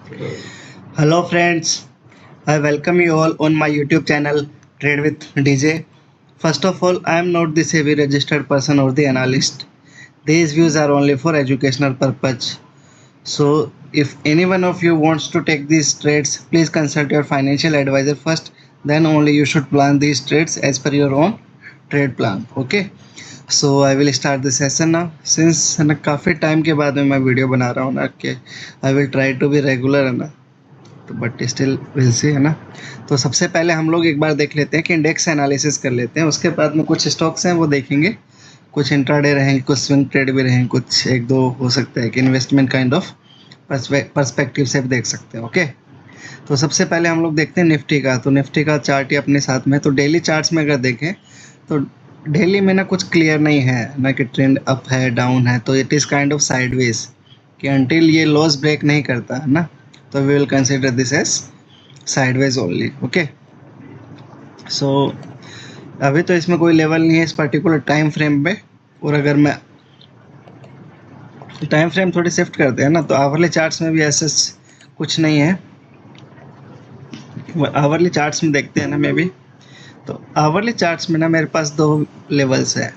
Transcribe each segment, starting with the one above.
Hello friends, I welcome you all on my YouTube channel Trade with DJ. First of all, I am not the SEBI registered person or the analyst. These views are only for educational purpose. So if any one of you wants to take these trades, please consult your financial advisor first. Then only you should plan these trades as per your own trade plan. Okay. So I will start the session ना since है ना काफ़ी time के बाद में मैं video बना रहा हूँ ना कि I will try to be regular है ना, तो बट स्टिल विल सी है ना। तो सबसे पहले हम लोग एक बार देख लेते हैं कि इंडेक्स एनालिसिस कर लेते हैं, उसके बाद में कुछ स्टॉक्स हैं वो देखेंगे, कुछ इंट्राडे रहेंगे, कुछ स्विंग ट्रेड भी रहेंगे, कुछ एक दो हो सकता है कि इन्वेस्टमेंट काइंड ऑफ पर्सपेक्टिव से भी देख सकते हैं। ओके, तो सबसे पहले हम लोग देखते हैं निफ्टी का। तो निफ्टी का चार्ट ही अपने साथ में, तो डेली चार्ट्स में अगर देखें तो डेली में ना कुछ क्लियर नहीं है ना कि ट्रेंड अप है डाउन है, तो it is kind of sideways कि अंटिल ये लॉस ब्रेक नहीं करता है ना, तो we will consider this as sideways only. Okay, so अभी तो इसमें कोई लेवल नहीं है इस पर्टिकुलर टाइम फ्रेम पे। और अगर मैं टाइम फ्रेम थोड़ी शिफ्ट करते हैं ना, तो आवरली चार्ट्स में भी ऐसे कुछ नहीं है। आवरली चार्ट्स में देखते हैं ना मे भी, तो आवरली चार्ट्स में ना मेरे पास दो लेवल्स है।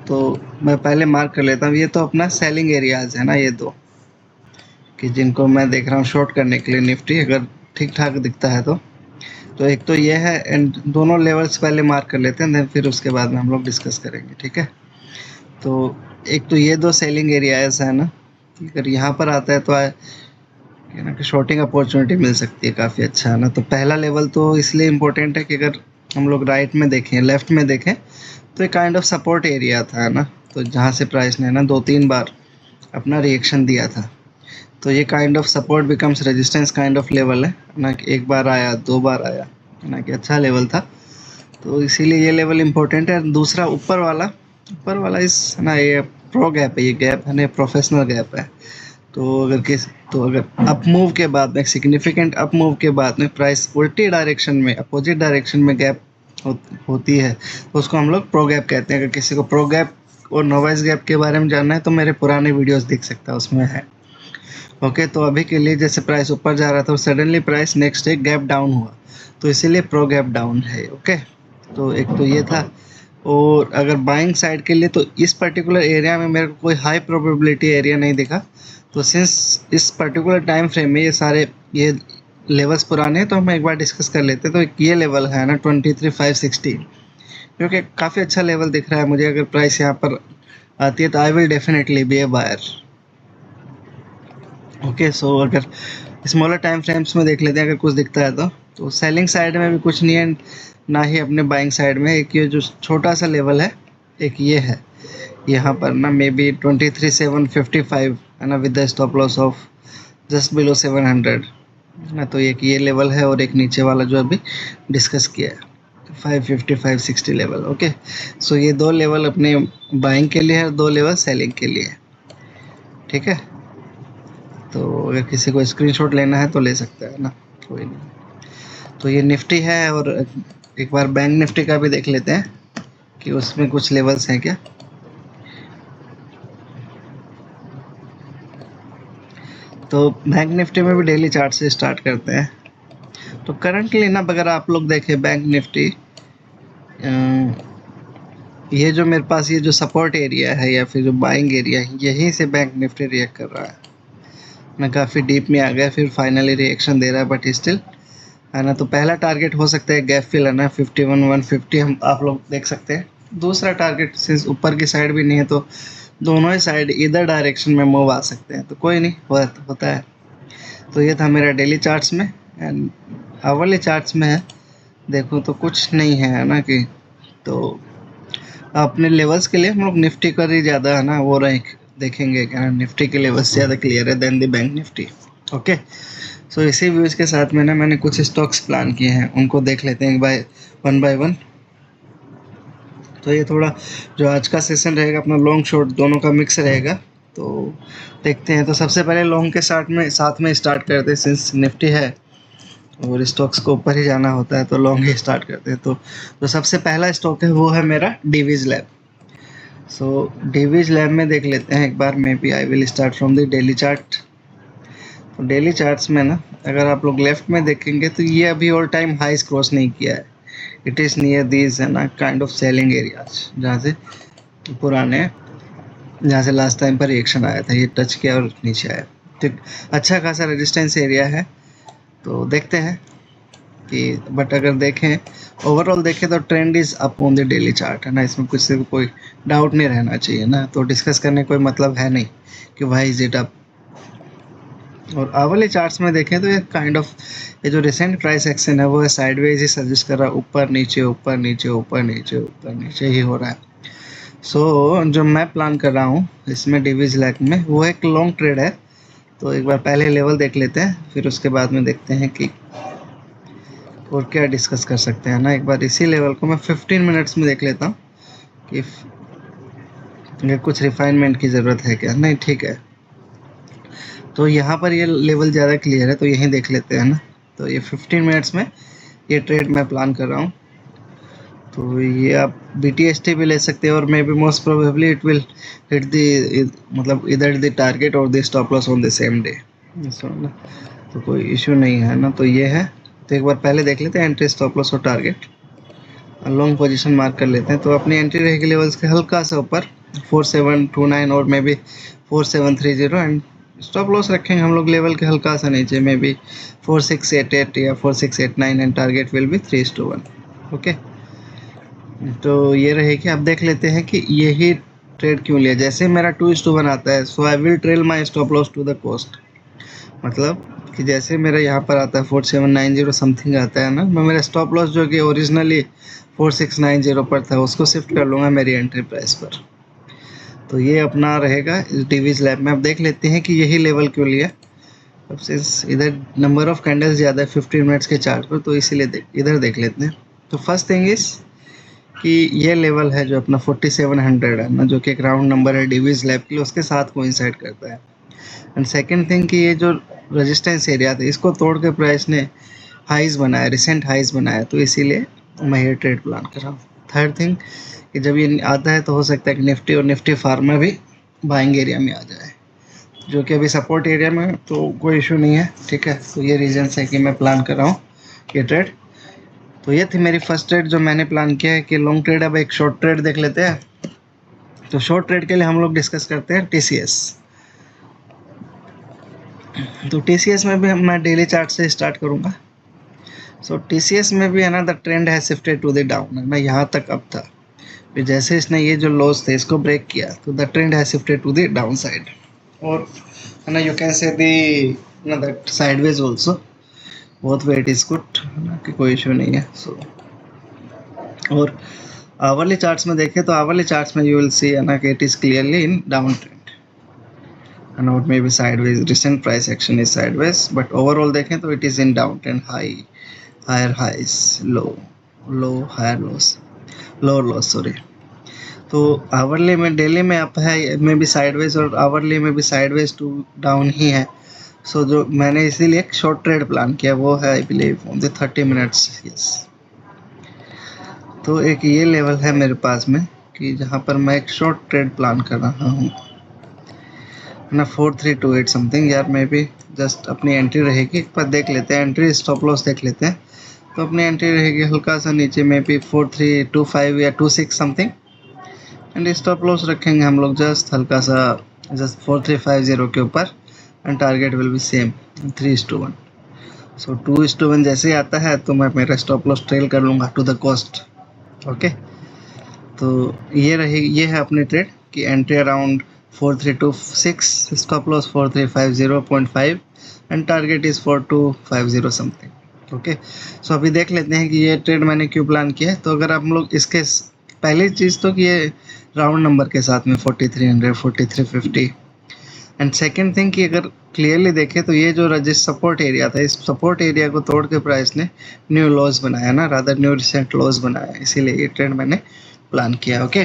तो मैं पहले मार्क कर लेता हूँ, ये तो अपना सेलिंग एरियाज है ना, ये दो कि जिनको मैं देख रहा हूँ शॉर्ट करने के लिए निफ्टी अगर ठीक ठाक दिखता है तो एक तो ये है, एंड दोनों लेवल्स पहले मार्क कर लेते हैं, फिर उसके बाद में हम लोग डिस्कस करेंगे। ठीक है, तो एक तो ये दो सेलिंग एरियाज है ना, अगर यहाँ पर आता है तो है ना कि शॉर्टिंग अपॉर्चुनिटी मिल सकती है, काफ़ी अच्छा है ना। तो पहला लेवल तो इसलिए इम्पोर्टेंट है कि अगर हम लोग राइट में देखें, लेफ्ट में देखें, तो एक काइंड ऑफ सपोर्ट एरिया था ना, तो जहाँ से प्राइस ने ना 2-3 बार अपना रिएक्शन दिया था, तो ये kind of support becomes resistance kind of level है ना, कि एक बार आया, दो बार आया ना, कि अच्छा लेवल था, तो इसीलिए ये लेवल इम्पोर्टेंट है। दूसरा ऊपर वाला इस है ना, ये प्रो गैप है, ये गैप है ना, प्रोफेशनल गैप है। तो अगर अप मूव के बाद में, सिग्निफिकेंट अप मूव के बाद में प्राइस उल्टी डायरेक्शन में, अपोजिट डायरेक्शन में गैप होती है, तो उसको हम लोग प्रो गैप कहते हैं। अगर किसी को प्रो गैप और नोवाइस गैप के बारे में जानना है तो मेरे पुराने वीडियोस देख सकता है, उसमें है। ओके, तो अभी के लिए जैसे प्राइस ऊपर जा रहा था, suddenly price next day gap down हुआ, तो इसीलिए प्रो गैप डाउन है। ओके, तो एक तो ये था। और अगर बाइंग साइड के लिए, तो इस पर्टिकुलर एरिया में मेरे को कोई हाई प्रोबेबिलिटी एरिया नहीं दिखा, तो सिंस इस पर्टिकुलर टाइम फ्रेम में ये लेवल्स पुराने हैं, तो हम एक बार डिस्कस कर लेते हैं। तो एक ये लेवल है ना 23,560, क्योंकि काफ़ी अच्छा लेवल दिख रहा है मुझे। अगर प्राइस यहाँ पर आती है तो I will definitely be a buyer. Okay, so अगर स्मॉलर टाइम फ्रेम्स में देख लेते हैं, अगर कुछ दिखता है तो सेलिंग साइड में भी कुछ नहीं है, ना ही अपने बाइंग साइड में। एक ये जो छोटा सा लेवल है, एक ये है यहाँ पर ना, मे बी 23,755 है ना, with the stop loss of just below 700 ना, तो एक ये लेवल है, और एक नीचे वाला जो अभी डिस्कस किया है 550-560 लेवल। ओके, सो ये दो लेवल अपने बाइंग के लिए है, दो लेवल सेलिंग के लिए है। ठीक है, तो अगर किसी को स्क्रीनशॉट लेना है तो ले सकता है ना, कोई नहीं। तो ये निफ्टी है, और एक बार बैंक निफ्टी का भी देख लेते हैं कि उसमें कुछ लेवल्स हैं क्या। तो बैंक निफ्टी में भी डेली चार्ट से स्टार्ट करते हैं। तो करंटली ना, अगर आप लोग देखें बैंक निफ्टी, ये जो मेरे पास ये जो सपोर्ट एरिया है या फिर जो बाइंग एरिया है, यहीं से बैंक निफ्टी रिएक्ट कर रहा है। मैं काफ़ी डीप में आ गया, फिर फाइनली रिएक्शन दे रहा है, बट स्टिल है ना। तो पहला टारगेट हो सकता है गैप फिल है ना, 51-150 हम आप लोग देख सकते हैं। दूसरा टारगेट सिंस ऊपर की साइड भी नहीं है, तो दोनों ही साइड इधर डायरेक्शन में मूव आ सकते हैं, तो कोई नहीं, होता है। तो ये था मेरा डेली चार्ट्स में, एंड आवरली चार्ट्स में है, देखो तो कुछ नहीं है ना कि। तो अपने लेवल्स के लिए हम लोग निफ्टी कर ही ज़्यादा है ना, वो रैंक देखेंगे क्या, निफ्टी के लेवल्स ज़्यादा क्लियर है than the Bank Nifty. Okay, so इसी व्यूज़ के साथ में ना मैंने कुछ स्टॉक्स प्लान किए हैं, उनको देख लेते हैं वन बाय वन। तो ये थोड़ा जो आज का सेशन रहेगा अपना लॉन्ग शॉर्ट दोनों का मिक्स रहेगा, तो देखते हैं। तो सबसे पहले लॉन्ग के साथ में स्टार्ट करते हैं, सिंस निफ्टी है और स्टॉक्स को ऊपर ही जाना होता है, तो लॉन्ग ही स्टार्ट करते हैं। तो सबसे पहला स्टॉक है वो है मेरा Divi's lab. So Divi's lab में देख लेते हैं एक बार, maybe I will start from the daily chart. तो डेली चार्ट्स में ना अगर आप लोग लेफ्ट में देखेंगे तो ये अभी ऑल टाइम हाईस क्रॉस नहीं किया है। इट इज़ नियर दीज है ना काइंड ऑफ सेलिंग एरियाज, जहाँ से पुराने, जहाँ से लास्ट टाइम पर रिएक्शन आया था, ये टच किया और नीचे आया। ठीक, अच्छा खासा रेजिस्टेंस एरिया है। तो देखते हैं कि बट अगर देखें ओवरऑल देखें तो trend is up on the daily chart है ना, इसमें कुछ से कोई डाउट नहीं रहना चाहिए ना। तो डिस्कस करने कोई मतलब है नहीं कि वाई इज इट अप। और आवरली चार्ट्स में देखें तो ये काइंड ऑफ ये जो रिसेंट प्राइस एक्शन है वो है साइडवेज ही सजेस्ट कर रहा है, ऊपर नीचे ऊपर नीचे ऊपर नीचे ऊपर नीचे ही हो रहा है। सो जो मैं प्लान कर रहा हूँ इसमें डिवीज लैक में वो एक लॉन्ग ट्रेड है। तो एक बार पहले लेवल देख लेते हैं, फिर उसके बाद में देखते हैं कि और क्या डिस्कस कर सकते हैं ना। एक बार इसी लेवल को मैं 15 मिनट्स में देख लेता हूँ कि ये कुछ रिफाइनमेंट की ज़रूरत है क्या। नहीं, ठीक है। तो यहाँ पर ये लेवल ज़्यादा क्लियर है तो यहीं देख लेते हैं ना। तो ये 15 मिनट्स में ये ट्रेड मैं प्लान कर रहा हूँ। तो ये आप BTST भी ले सकते हैं और may be most probably it will hit the मतलब इधर द टारगेट और the stop loss on the same day. तो कोई इशू नहीं है ना। तो ये है, तो एक बार पहले देख लेते हैं एंट्री स्टॉप लॉस और टारगेट। लॉन्ग पोजीशन मार्क कर लेते हैं। तो अपनी एंट्री रहेगी लेवल्स के हल्का सा ऊपर 4729 और may be 4730 and stop loss रखेंगे हम लोग लेवल के हल्का सा नीचे मे बी 4688 या 4689 and target will be 3:1। Okay, तो ये रहेगी। अब देख लेते हैं कि यही ट्रेड क्यों लिया। जैसे मेरा 2:1 आता है so I will trail my stop loss to the cost. मतलब कि जैसे मेरा यहाँ पर आता है 4790 समथिंग आता है ना, मैं मेरा स्टॉप लॉस जो कि ओरिजिनली 4690 पर था उसको शिफ्ट कर लूँगा मेरी एंट्री प्राइस पर। तो ये अपना रहेगा इस डिवीज लैब में। अब देख लेते हैं कि यही लेवल क्यों लिया। अब सिंस इधर नंबर ऑफ कैंडल्स ज़्यादा है 15 मिनट्स के चार्ट पर, तो इसीलिए इधर देख लेते हैं। तो फर्स्ट थिंग इज कि ये लेवल है जो अपना 4700 है ना, जो कि एक राउंड नंबर है डिवीज लैब के लिए, उसके साथ कोइंसाइड करता है। एंड सेकंड थिंग कि ये जो रेजिस्टेंस एरिया था इसको तोड़ के प्राइस ने हाइज बनाया, रिसेंट हाइज बनाया, तो इसीलिए मैं ये ट्रेड प्लान कर रहा हूँ। थर्ड थिंग कि जब ये आता है तो हो सकता है कि निफ्टी और निफ्टी फार्मा भी बाइंग एरिया में आ जाए, जो कि अभी सपोर्ट एरिया में, तो कोई इशू नहीं है। ठीक है, तो ये रीजन है कि मैं प्लान कर रहा हूँ ये ट्रेड। तो ये थी मेरी फर्स्ट ट्रेड जो मैंने प्लान किया है कि लॉन्ग ट्रेड। अब एक शॉर्ट ट्रेड देख लेते हैं। तो शॉर्ट ट्रेड के लिए हम लोग डिस्कस करते हैं TCS। तो TCS में भी मैं डेली चार्ट से स्टार्ट करूँगा। सो TCS में भी है ना द ट्रेंड है शिफ्टेड टू द डाउन है ना, यहाँ तक अब था, फिर जैसे इसने ये जो लॉस थे इसको ब्रेक किया तो द ट्रेंड है shifted to the down side. और है ना यू कैन से दी ना that sideways also, both way it is good ना, कि कोई इशू नहीं है। सो और आवरली चार्ट्स में देखें तो आवरली चार्ट्स में यू विल सी है ना कि it is clearly in down trend and or maybe sideways. Recent price action is sideways, but overall देखें तो it is in downtrend, higher highs, low higher lows, lower lows sorry। तो hourly में daily में up है, में भी sideways और hourly में भी साइडवेज टू डाउन ही है। सो जो मैंने इसीलिए एक शॉर्ट ट्रेड प्लान किया वो है I believe on the 30 minutes. Yes, तो एक ये लेवल है मेरे पास में कि जहाँ पर मैं एक शॉर्ट ट्रेड प्लान कर रहा हूँ ना, 4328 समथिंग। यार मे बी जस्ट अपनी एंट्री रहेगी, एक बार देख लेते हैं, एंट्री स्टॉप लॉस देख लेते हैं। तो अपनी एंट्री रहेगी हल्का सा नीचे में भी 4325 या 26 समथिंग एंड स्टॉप लॉस रखेंगे हम लोग जस्ट हल्का सा, जस्ट 4350 के ऊपर and target will be same 3:1। सो 2:1 जैसे ही आता है तो मैं मेरा स्टॉप लॉस ट्रेल कर लूँगा टू द कॉस्ट। ओके, तो ये रहेगी, ये है अपनी ट्रेड की entry around 4326, stop loss 4350.5 and target is 4250 something. Okay, so अभी देख लेते हैं कि ये ट्रेड मैंने क्यों प्लान किया है। तो अगर हम लोग इसके पहली चीज़ तो कि ये राउंड नंबर के साथ में 4300 4350 एंड सेकेंड थिंग कि अगर क्लियरली देखें तो ये जो रजिस्ट सपोर्ट एरिया था इस सपोर्ट एरिया को तोड़ के प्राइस ने न्यू लॉस बनाया ना, रादर न्यू रिसेंट लॉस बनाया, इसीलिए ये ट्रेड मैंने प्लान किया। ओके,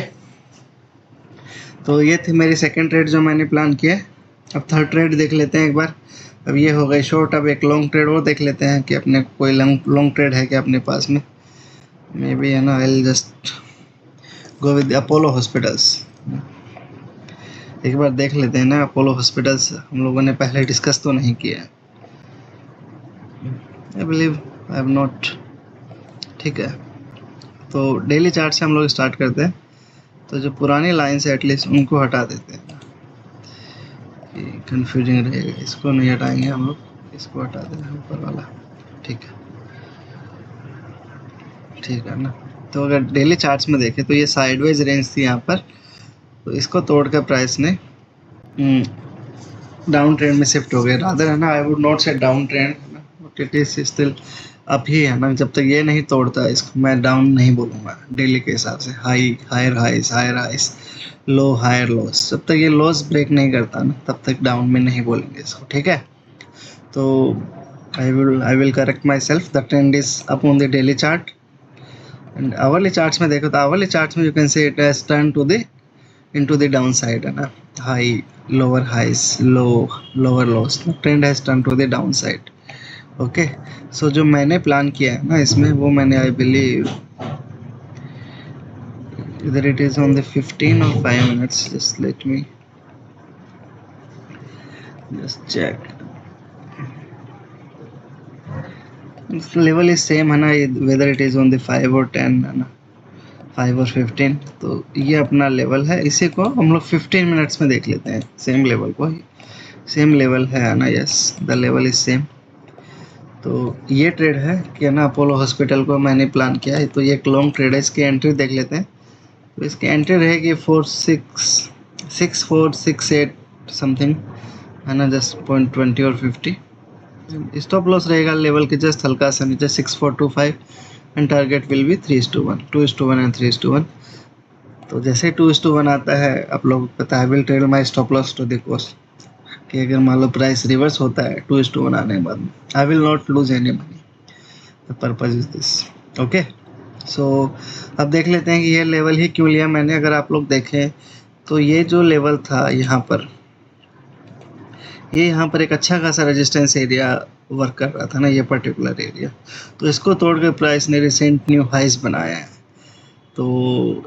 तो ये थी मेरी सेकंड ट्रेड जो मैंने प्लान किया। अब थर्ड ट्रेड देख लेते हैं एक बार। अब ये हो गई शॉर्ट, अब एक लॉन्ग ट्रेड और देख लेते हैं कि अपने कोई लॉन्ग ट्रेड है क्या अपने पास में। मे बी है ना I will just go with Apollo hospitals. एक बार देख लेते हैं ना, अपोलो हॉस्पिटल्स हम लोगों ने पहले डिस्कस तो नहीं किया है, I believe I have not. ठीक है, तो डेली चार्ट से हम लोग स्टार्ट करते हैं। तो जो पुरानी लाइन्स है एटलीस्ट उनको हटा देते हैं ना, कि कन्फ्यूजिंग रहेगा। इसको नहीं हटाएंगे हम लोग, इसको हटा देना ऊपर वाला। ठीक है, ठीक है ना। तो अगर डेली चार्ट्स में देखें तो ये साइडवेज रेंज थी यहाँ पर, तो इसको तोड़कर प्राइस ने डाउन ट्रेंड में शिफ्ट हो गए। रादर है ना, I would not say down trend है ना, but it is still up ही है ना। जब तक ये नहीं तोड़ता इसको मैं डाउन नहीं बोलूँगा डेली के हिसाब से। हायर हाइस, लो हायर लॉस, जब तक ये लॉस ब्रेक नहीं करता ना तब तक डाउन में नहीं बोलेंगे इसको। ठीक है, तो I will correct myself, the trend is up on the daily chart. And hourly charts में देखो तो आवरली चार्ट्स में you can say it has turn to the into the downside है ना। high lower highs, lower lows, trend has turned to the downside। Okay, so जो मैंने plan किया है ना इसमें, वो मैंने आई बिलीव इधर इट इज ऑन द 15 और 5 minutes. Just let me just check. Level is same है ना, whether it is on the 5 और 10 है ना, 5 और 15। तो ये अपना लेवल है, इसी को हम लोग 15 मिनट्स में देख लेते हैं। सेम लेवल को, सेम लेवल है ना, yes the level is same. तो ये ट्रेड है कि ना अपोलो हॉस्पिटल को मैंने प्लान किया है। तो ये एक लॉन्ग ट्रेड है, इसकी एंट्री देख लेते हैं। तो इसकी एंट्री रहेगी 4,66468 समथिंग है ना, जस्ट 0.20 और 50। स्टॉप लॉस रहेगा लेवल के जस्ट हल्का सा नीचे 6425 and target will be 3:1, 2:1 and 3:1। तो जैसे 2:1 आता है आप लोग पता है, will trade my stop loss to the cost, कि अगर मान लो प्राइस रिवर्स होता है 2:1 आने के बाद, I will not lose any money. The purpose is this. Okay, so अब देख लेते हैं कि ये लेवल ही क्यों लिया मैंने। अगर आप लोग देखें तो ये जो लेवल था यहाँ पर, ये यहाँ पर एक अच्छा खासा रेजिस्टेंस एरिया वर्क कर रहा था ना, ये पर्टिकुलर एरिया। तो इसको तोड़ के प्राइस ने रिसेंट न्यू हाइस बनाया है। तो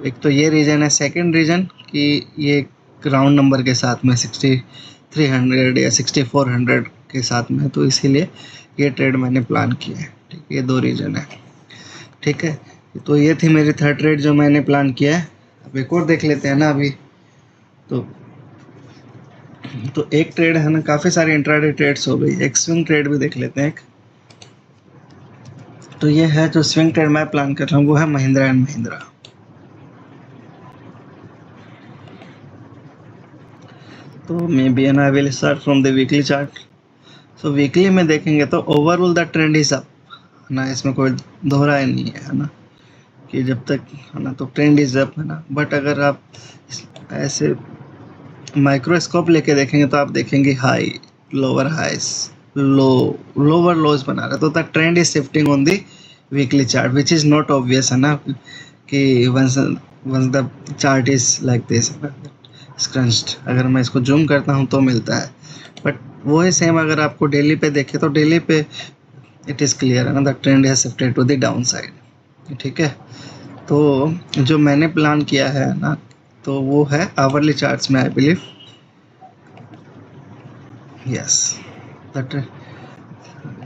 एक तो ये रीज़न है। सेकंड रीज़न कि ये राउंड नंबर के साथ में 6300 या 6400 के साथ में, तो इसीलिए ये ट्रेड मैंने प्लान किया है। ठीक है, ये दो रीज़न है। ठीक है, तो ये थी मेरी थर्ड ट्रेड जो मैंने प्लान किया है। अब एक और देख लेते हैं ना अभी। तो एक ट्रेड है ना, काफ़ी सारी इंट्राडे ट्रेड्स हो गई, एक स्विंग ट्रेड भी देख लेते हैं एक। तो ये है जो स्विंग ट्रेड मैं प्लान कर रहा हूँ, वो है महिंद्रा एंड महिंद्रा। तो maybe and I will start from the weekly chart. So weekly में देखेंगे तो overall the trend is up ना, इसमें कोई दोहराए नहीं है ना, कि जब तक है ना तो ट्रेंड इज अप है ना। बट अगर आप ऐसे माइक्रोस्कोप लेके देखेंगे तो आप देखेंगे high, lower highs, lower lows बना रहा है। तो the trend is shifting on the weekly chart which is not obvious है ना, कि once the chart is like this scrunched. अगर मैं इसको जूम करता हूँ तो मिलता है, बट वो ही सेम अगर आपको डेली पे देखे तो डेली पे इट इज़ क्लियर है ना, the trend has shifted to the down side. ठीक है, तो जो मैंने प्लान किया है ना, तो वो है आवरली चार्ट्स में आई बिलीव, यस बट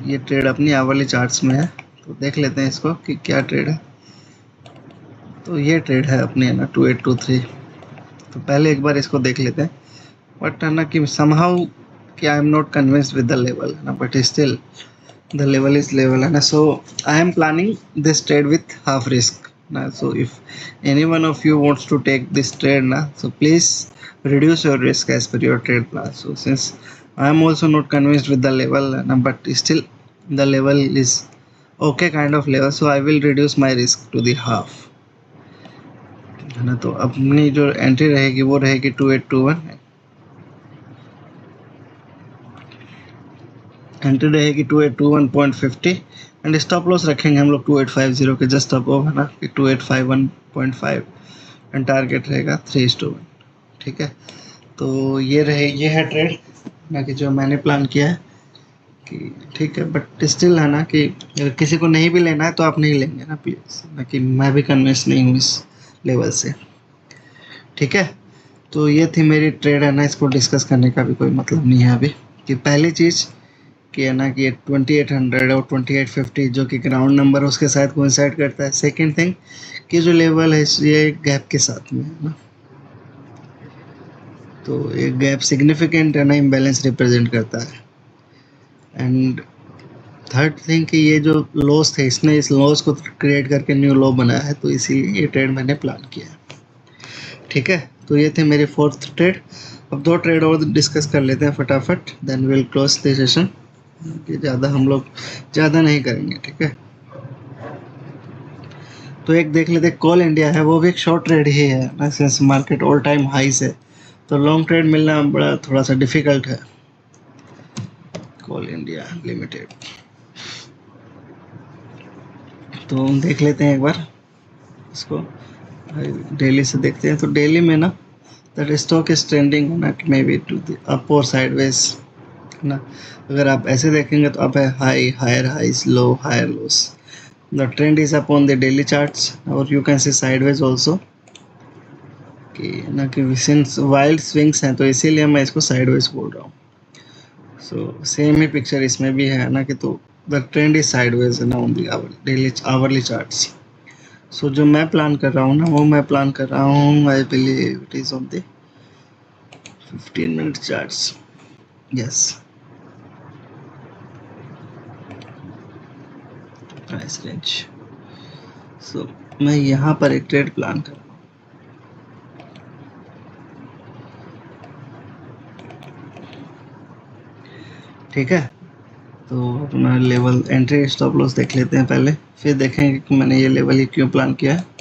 ये ट्रेड अपनी आवरली चार्ट्स में है। तो देख लेते हैं इसको कि क्या ट्रेड है। तो ये ट्रेड है अपनी है ना 2823। तो पहले एक बार इसको देख लेते हैं। बट है ना कि समहाउ कि I am not convinced with the level है ना, but still the level is level है ना। So I am planning this trade with half risk ना। So if any one of you wants to take this trade na, so please reduce your risk as per your trade plan. So since I am also not convinced with the level na, but still the level is okay kind of level, so I will reduce my risk to the half है ना। तो अपनी जो entry रहेगी वो रहेगी 2821, entry रहेगी 2821.50 and stop loss रखेंगे हम लोग 2850 के जस्ट अबव है ना, कि 2851.5 एंड टारगेट रहेगा 3:1। ठीक है, तो ये है ट्रेड ना, कि जो मैंने प्लान किया है कि ठीक है। बट स्टिल है ना कि अगर किसी को नहीं भी लेना है तो आप नहीं लेंगे ना प्लीज़ ना, कि मैं भी कन्विंस नहीं हूँ इस लेवल से। ठीक है, तो ये थी मेरी ट्रेड है ना, इसको डिस्कस करने का भी कोई मतलब नहीं है अभी। कि पहली चीज़ कि है ना कि ये 2800 और 2850 जो कि ग्राउंड नंबर उसके साथ कोइंसाइड करता है। सेकंड थिंग कि जो लेवल है ये गैप के साथ में है ना, तो एक गैप सिग्निफिकेंट है ना इम्बैलेंस रिप्रेजेंट करता है। एंड थर्ड थिंग कि ये जो लॉस थे इसने इस लॉस को क्रिएट करके न्यू लो बनाया है, तो इसीलिए ये ट्रेड मैंने प्लान किया है। ठीक है, तो ये थे मेरी फोर्थ ट्रेड। अब दो ट्रेड और डिस्कस कर लेते हैं फटाफट, then will close the session. कि ज़्यादा हम लोग ज़्यादा नहीं करेंगे, ठीक है। तो एक देख लेते कॉल इंडिया है, वो भी एक शॉर्ट ट्रेड ही है ना, since market all time high से, तो लॉन्ग ट्रेड मिलना बड़ा थोड़ा सा डिफिकल्ट है। कॉल इंडिया लिमिटेड तो हम देख लेते हैं एक बार इसको, डेली से देखते हैं। तो डेली में ना दैट स्टॉक इज ट्रेंडिंग ना may be to the up और साइडवेज ना। अगर आप ऐसे देखेंगे तो अप है high, higher highs, low, higher lows. The trend is up on the daily charts और you can see sideways also, कि ना कि सिंस वाइल्ड स्विंग्स हैं तो इसीलिए मैं इसको साइडवेज बोल रहा हूँ। सो सेम ही पिक्चर इसमें भी है ना, कि तो द ट्रेंड इज साइडवेज है ना on the daily hourly charts. So जो मैं प्लान कर रहा हूँ ना, वो मैं प्लान कर रहा हूँ, I believe it is on the 15 minute charts. Yes, price range. So मैं यहाँ पर एक ट्रेड प्लान कर रहा हूँ। ठीक है, तो अपना लेवल एंट्री स्टॉप लॉस देख लेते हैं पहले, फिर देखेंगे कि मैंने ये लेवल ही क्यों प्लान किया है।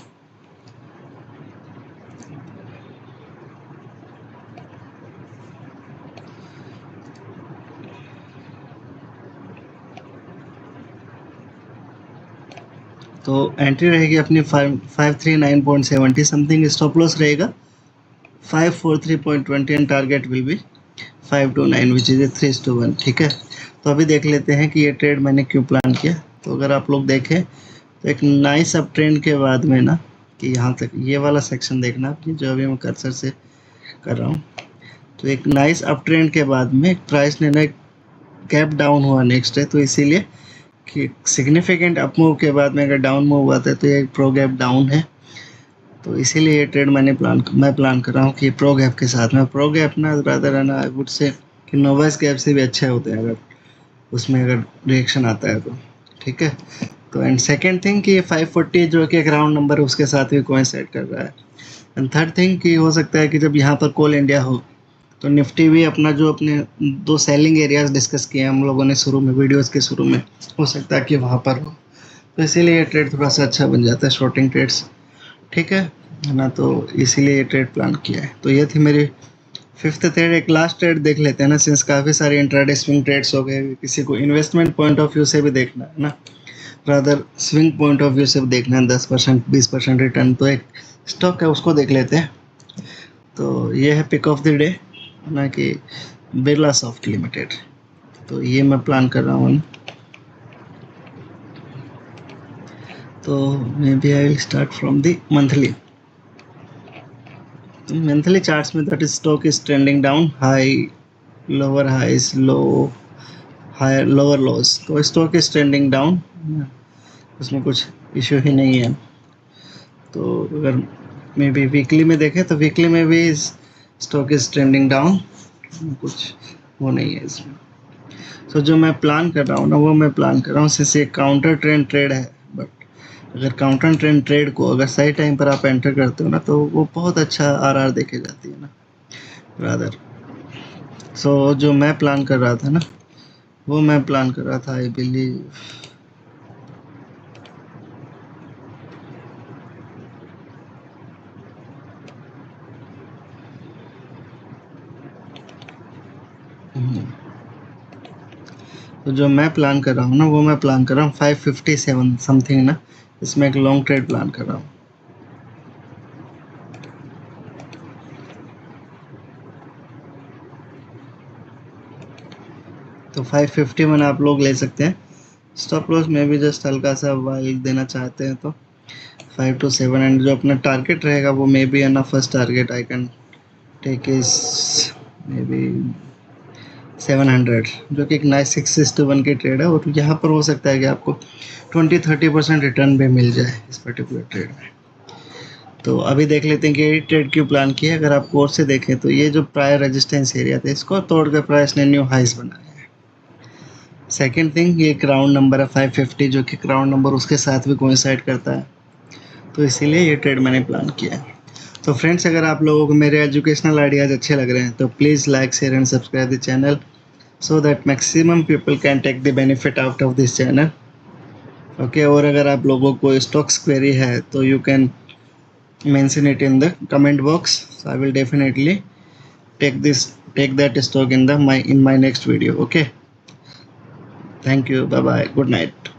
तो एंट्री रहेगी अपनी 539.70 समथिंग, स्टॉप लॉस रहेगा 543.20 and target will be 529 which is 3:1। ठीक है, तो अभी देख लेते हैं कि ये ट्रेड मैंने क्यों प्लान किया। तो अगर आप लोग देखें तो एक नाइस अप ट्रेंड के बाद में ना, कि यहाँ तक ये वाला सेक्शन देखना आप, जो अभी मैं कर्सर से कर रहा हूँ, तो एक नाइस अप ट्रेंड के बाद में प्राइस ने ना एक गैप डाउन हुआ नेक्स्ट है, तो इसीलिए कि सिग्निफिकेंट अप मूव के बाद में अगर डाउन मूव आता है तो ये एक प्रो गैप डाउन है। तो इसीलिए ये ट्रेड मैं प्लान कर रहा हूँ कि प्रो गैप के साथ में, प्रो गैप ना रादर है ना आई वुड से कि नोवाइस गैप से भी अच्छे होते हैं अगर उसमें अगर रिएक्शन आता है तो। ठीक है, तो एंड सेकेंड थिंग कि 540 जो कि एक राउंड नंबर है उसके साथ भी कोइंसाइड कर रहा है। एंड थर्ड थिंग कि हो सकता है कि जब यहाँ पर कोल इंडिया हो तो निफ्टी भी अपना जो अपने दो सेलिंग एरियाज डिस्कस किए हैं हम लोगों ने शुरू में, वीडियोस के शुरू में, हो सकता है कि वहाँ पर हो, तो इसीलिए ये ट्रेड थोड़ा सा अच्छा बन जाता है, शॉर्टिंग ट्रेड्स। ठीक है ना, तो इसीलिए ये ट्रेड प्लान किया है। तो ये थी मेरी फिफ्थ ट्रेड। एक लास्ट ट्रेड देख लेते हैं ना, सिंस काफ़ी सारे इंट्राडे स्विंग ट्रेड्स हो गए, किसी को इन्वेस्टमेंट पॉइंट ऑफ व्यू से भी देखना है ना, rather swing point of view से भी देखना है, 10% 20% रिटर्न, तो एक स्टॉक है उसको देख लेते हैं। तो ये है पिक ऑफ द डे ना, कि बिरला सॉफ्ट लिमिटेड। तो ये मैं प्लान कर रहा हूँ। तो maybe I will start from the monthly. तो मंथली चार्ट्स में that stock is trending down, high lower highs, low higher lower loss, तो स्टॉक इज ट्रेंडिंग डाउन, उसमें कुछ इशू ही नहीं है। तो अगर मे बी वीकली में देखें तो वीकली में भी स्टॉक इज ट्रेंडिंग डाउन, कुछ वो नहीं है इसमें। तो जो मैं प्लान कर रहा हूँ ना, वो मैं प्लान कर रहा हूँ सिंस ये काउंटर ट्रेंड ट्रेड है, बट अगर काउंटर ट्रेंड ट्रेड को अगर सही टाइम पर आप एंटर करते हो ना, तो वो बहुत अच्छा आरआर देके जाती है ना रादर। सो जो मैं प्लान कर रहा था ना, वो मैं प्लान कर रहा था, आई बिलीव तो जो मैं प्लान कर रहा हूँ ना, वो मैं प्लान कर रहा हूँ 557 समथिंग ना, इसमें एक लॉन्ग ट्रेड प्लान कर रहा हूँ। तो 551 आप लोग ले सकते हैं। स्टॉप लॉस में भी जस्ट हल्का सा वाइड देना चाहते हैं तो 5 to 7, एंड जो अपना टारगेट रहेगा वो मे बी है ना first target I can take is maybe 700, जो कि एक नाइस 6:1 की ट्रेड है, और यहाँ पर हो सकता है कि आपको 20-30% रिटर्न भी मिल जाए इस पर्टिकुलर ट्रेड में। तो अभी देख लेते हैं कि ये ट्रेड क्यों प्लान किया। अगर आप कोर्स से देखें तो ये जो प्रायर रेजिस्टेंस एरिया था, इसको तोड़कर प्राइस ने न्यू हाइस बनाया है। सेकेंड थिंग, ये क्राउन नंबर है 550, जो कि क्राउन नंबर उसके साथ भी कोइंसाइड करता है, तो इसीलिए ये ट्रेड मैंने प्लान किया है। तो फ्रेंड्स, अगर आप लोगों को मेरे एजुकेशनल आइडियाज़ अच्छे लग रहे हैं तो please like, share and subscribe the channel, so that maximum people can take the benefit out of this channel. Okay, और अगर आप लोगों को स्टॉक्स क्वेरी है तो you can mention it in the comment box, so I will definitely take that stock in my next video. Okay, thank you, bye bye, good night.